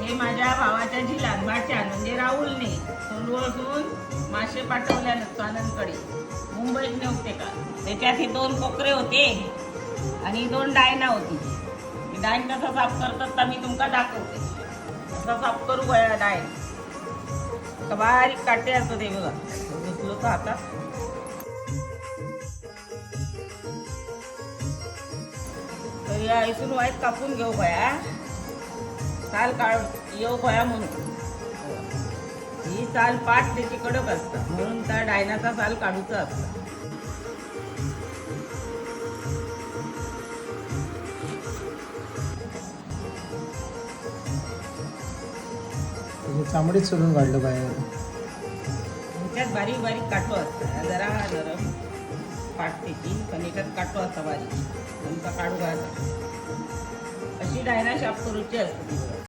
हे माझ्या भावाच्या झिलान माठ्यान म्हणजे राहुलने सोंडवळून मासे पाठवल्या स्वानंदकडे मुंबईत नव्हते का. त्याच्यात हे 2 कोकरे होते आणि 2 डायना होती. डायन कसा साफ करतात तर मी तुमका दाखवते. कसा साफ करू गया डायन. बारीक काटे असतं ते बघा घुसलो तर हातात. तर या इथून वाईट कापून घेऊ भया. साल काढ येऊ भया म्हणून. ही साल पाठ त्याची कडक असतात म्हणून त्या डायनाचा साल काढूचा असता. चामडीच सोडून काढलं बाहेर. ह्याच्यात बारीक बारीक काटो असतात. जरा नरम पाठ त्याची पण याच्यात काटो असता बारीक. तुमचा काढू घाला. अशी डायना शाप करूची असते.